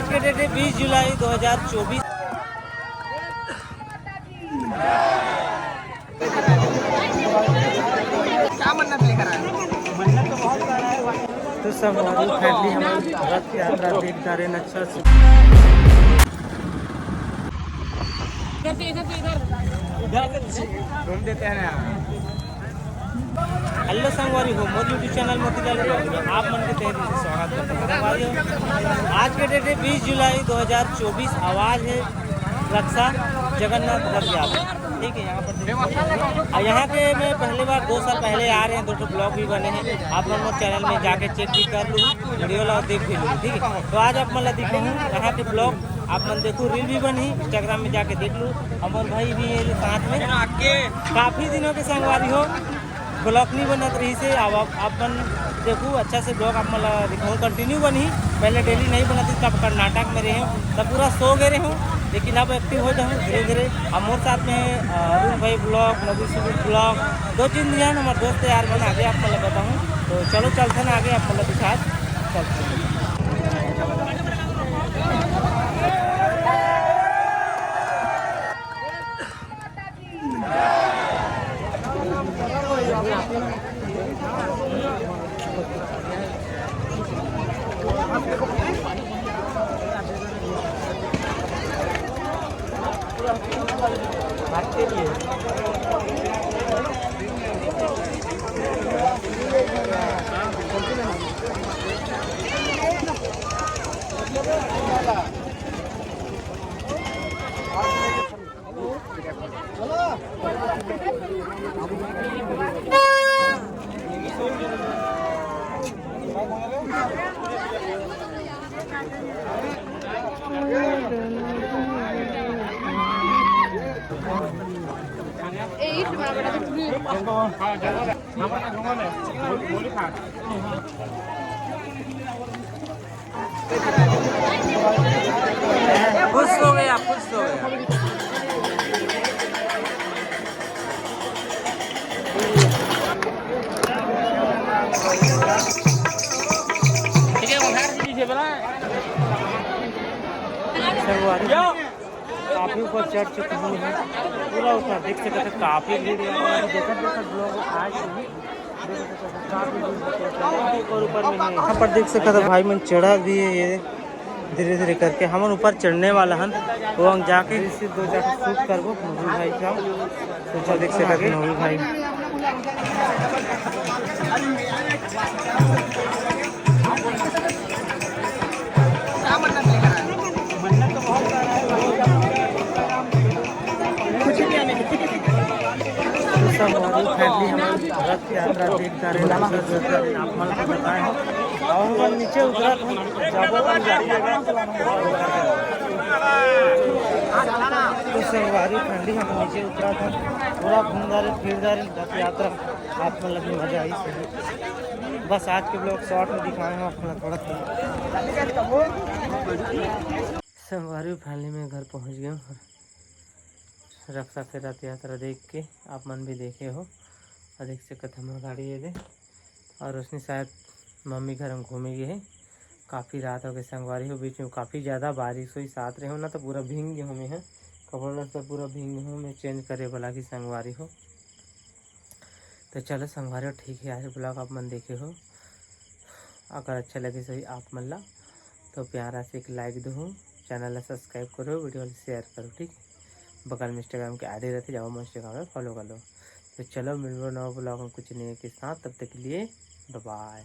आज के डेट है 20 जुलाई 2024। क्या मन्नत लेकर आए? मन्नत तो बहुत सारा है। तो सब हमारी फैमिली हमारी रथ यात्रा देख जा रहे हैं अच्छा से। घूम देते हैं ना। हेलो संगवारी हो मोदी यूट्यूब चैनल मोतीलाल में आप मन के तहत से स्वागत करते हैं संगवारी हो। आज के डेट है 20 जुलाई 2024। आवाज़ है रक्षा जगन्नाथ रथ यात्रा। ठीक है, यहाँ पर यहाँ के मैं पहली बार 2 साल पहले आ रहे हैं। 2 ब्लॉग भी बने हैं, आप लोग चैनल में जाके चेक भी कर लूँ, वीडियो ला देख भी लूँ। ठीक है, तो आज आप मतलब दिखे हूँ यहाँ के ब्लॉग आप मन देखूँ, रील भी बनी इंस्टाग्राम में जाके देख लूँ। हमारे भाई भी है साथ में, काफ़ी दिनों के संगवारी हो ब्लॉग नहीं बनत रही से। अब अपन देखूँ अच्छा से ब्लॉग आप मतलब दिखाऊँ कंटिन्यू बनी। पहले डेली नहीं बनाती, तब कर्नाटक में रहे हूँ, तब पूरा सो गए रहे हूँ, लेकिन अब एक्टिव हो जाऊँ धीरे धीरे। अब मोर साथ में अरुण भाई ब्लॉग, नबी सुबीर ब्लॉग, 2-3 दिन हमारे दोस्त यार बना आगे आप मतलब बताऊँ। तो चलो चलते हैं आगे आप मतलब दिखा चलते हैं। भागते लिए खुश हो गया, खुश हो गया। काफी ऊपर चढ़ चुकी हुई है, पूरा ऊपर देख सकते हैं। काफी भीड़ देखा ब्लॉग आज काफी और ऊपर में यहाँ पर देख सकते हैं भाई मन चढ़ा दिए ये धीरे धीरे करके हम ऊपर चढ़ने वाला हन। वो हम जाके इसी 2 जाके शूट करबो नोबी भाई का। तो देख सकते हैं नोबी भाई क्या मन्नत लेकर आए? मन्नत तो बहुत सारा है। सब हमारी फैमिली हमारी रथ यात्रा देख जा रहे हैं आप मन को बताएं। और हम नीचे उतरा था तो संगवारी फैमिली हम नीचे उतरा था, पूरा घूम जा रहे फिर जा रहे रथ यात्रा। आप मतलब मजा आई सही। बस आज के ब्लॉग शॉर्ट में दिखाए हैं अपना थोड़ा सा। संगवारी फैमिली में घर पहुंच गए हूँ। रक्षा के रथ यात्रा देख के आप मन भी देखे हो और देख सकते हमारी गाड़ी ये दे। और उसने शायद मम्मी घर हम घूमे गए हैं। काफ़ी रात हो गई संगवारी हो, बीच में काफ़ी ज़्यादा बारिश हुई साथ रहे हो ना, तो पूरा भींग गए हमें है कपड़ा सब पूरा भींग हूँ मैं चेंज करे बोला कि संगवारी हो। तो चलो संगवारी हो ठीक है, आज ब्लॉग आप मन देखे हो। अगर अच्छा लगे सही आप मन ला तो प्यारा से एक लाइक दो, चैनल सब्सक्राइब करो, वीडियो शेयर करो। ठीक है, बगल में इंस्टाग्राम के आईडी रहते, जाओ इंस्टाग्राम में फॉलो कर लो। तो चलो मिलो नवा ब्लॉग में कुछ नए के साथ, तब तक के लिए बाय बाय।